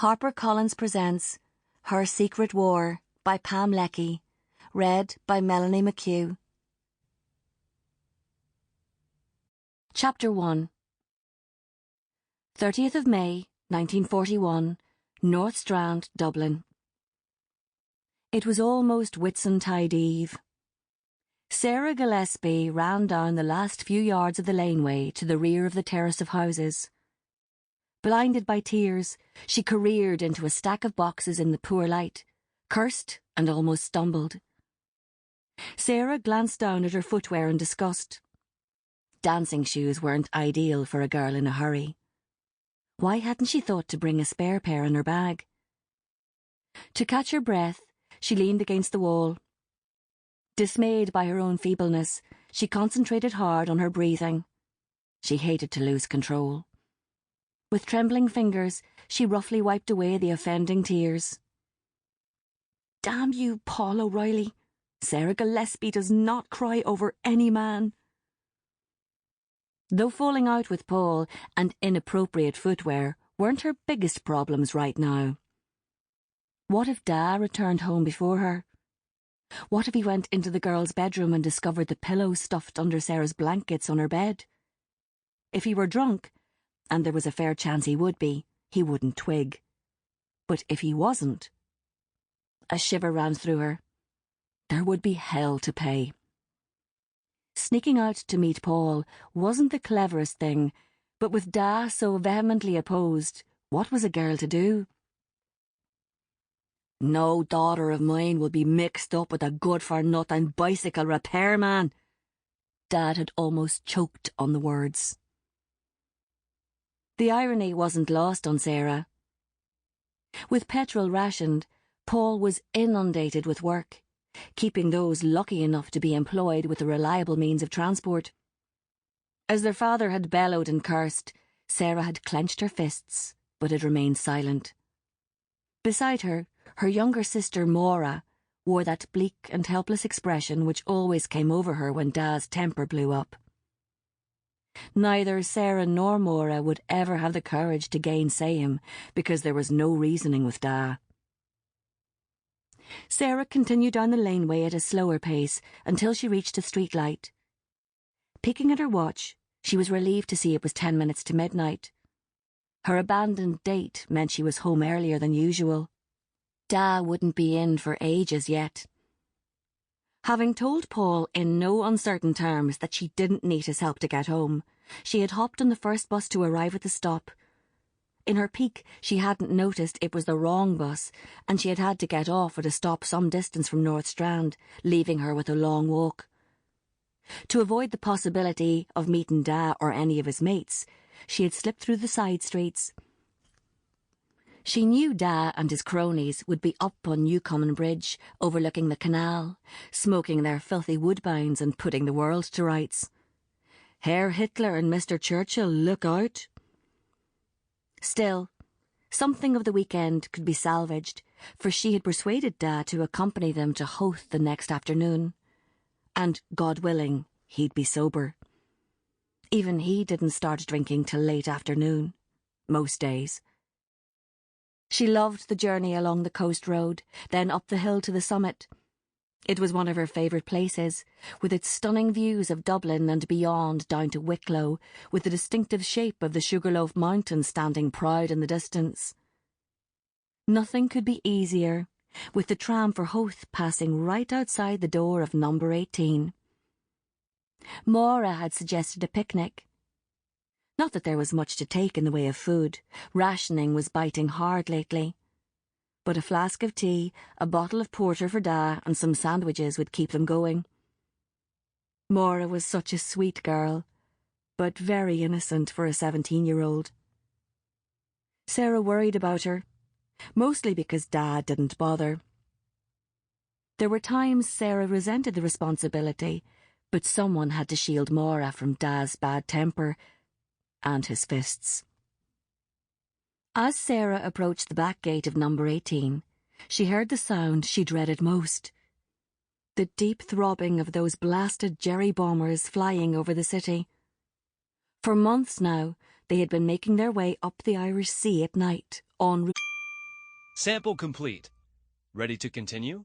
HarperCollins presents Her Secret War by Pam Lecky, read by Melanie Machugh. Chapter 1. 30th of May, 1941, North Strand, Dublin. It was almost Whitsuntide Eve. Sarah Gillespie ran down the last few yards of the laneway to the rear of the terrace of houses. Blinded by tears, she careered into a stack of boxes in the poor light, cursed and almost stumbled. Sarah glanced down at her footwear in disgust. Dancing shoes weren't ideal for a girl in a hurry. Why hadn't she thought to bring a spare pair in her bag? To catch her breath, she leaned against the wall. Dismayed by her own feebleness, she concentrated hard on her breathing. She hated to lose control. With trembling fingers, she roughly wiped away the offending tears. "Damn you, Paul O'Reilly. Sarah Gillespie does not cry over any man." Though falling out with Paul and inappropriate footwear weren't her biggest problems right now. What if Da returned home before her? What if he went into the girl's bedroom and discovered the pillow stuffed under Sarah's blankets on her bed? If he were drunk, and there was a fair chance he would be, he wouldn't twig. But if he wasn't... A shiver ran through her. There would be hell to pay. Sneaking out to meet Paul wasn't the cleverest thing, but with Da so vehemently opposed, what was a girl to do? "No daughter of mine will be mixed up with a good-for-nothing bicycle repairman." Dad had almost choked on the words. The irony wasn't lost on Sarah. With petrol rationed, Paul was inundated with work, keeping those lucky enough to be employed with a reliable means of transport. As their father had bellowed and cursed, Sarah had clenched her fists, but had remained silent. Beside her, her younger sister Maura wore that bleak and helpless expression which always came over her when Da's temper blew up. Neither Sarah nor Maura would ever have the courage to gainsay him, because there was no reasoning with Da. Sarah continued down the laneway at a slower pace until she reached a streetlight. Peeking at her watch, she was relieved to see it was 10 minutes to midnight. Her abandoned date meant she was home earlier than usual. Da wouldn't be in for ages yet. Having told Paul in no uncertain terms that she didn't need his help to get home, she had hopped on the first bus to arrive at the stop. In her pique, she hadn't noticed it was the wrong bus, and she had had to get off at a stop some distance from North Strand, leaving her with a long walk. To avoid the possibility of meeting Da or any of his mates, she had slipped through the side streets. She knew Da and his cronies would be up on Unabridged, overlooking the canal, smoking their filthy woodbines and putting the world to rights. Herr Hitler and Mr. Churchill, look out! Still, something of the weekend could be salvaged, for she had persuaded Da to accompany them to Howth the next afternoon. And, God willing, he'd be sober. Even he didn't start drinking till late afternoon, most days. She loved the journey along the coast road, then up the hill to the summit. It was one of her favourite places, with its stunning views of Dublin and beyond down to Wicklow, with the distinctive shape of the Sugarloaf Mountains standing proud in the distance. Nothing could be easier, with the tram for Howth passing right outside the door of number 18. Maura had suggested a picnic. Not that there was much to take in the way of food. Rationing was biting hard lately. But a flask of tea, a bottle of porter for Da, and some sandwiches would keep them going. Maura was such a sweet girl, but very innocent for a 17-year-old. Sarah worried about her, mostly because Da didn't bother. There were times Sarah resented the responsibility, but someone had to shield Maura from Da's bad temper and his fists. As Sarah approached the back gate of number 18, she heard the sound she dreaded most. The deep throbbing of those blasted Jerry bombers flying over the city. For months now, they had been making their way up the Irish Sea at night, en route. Sample complete. Ready to continue?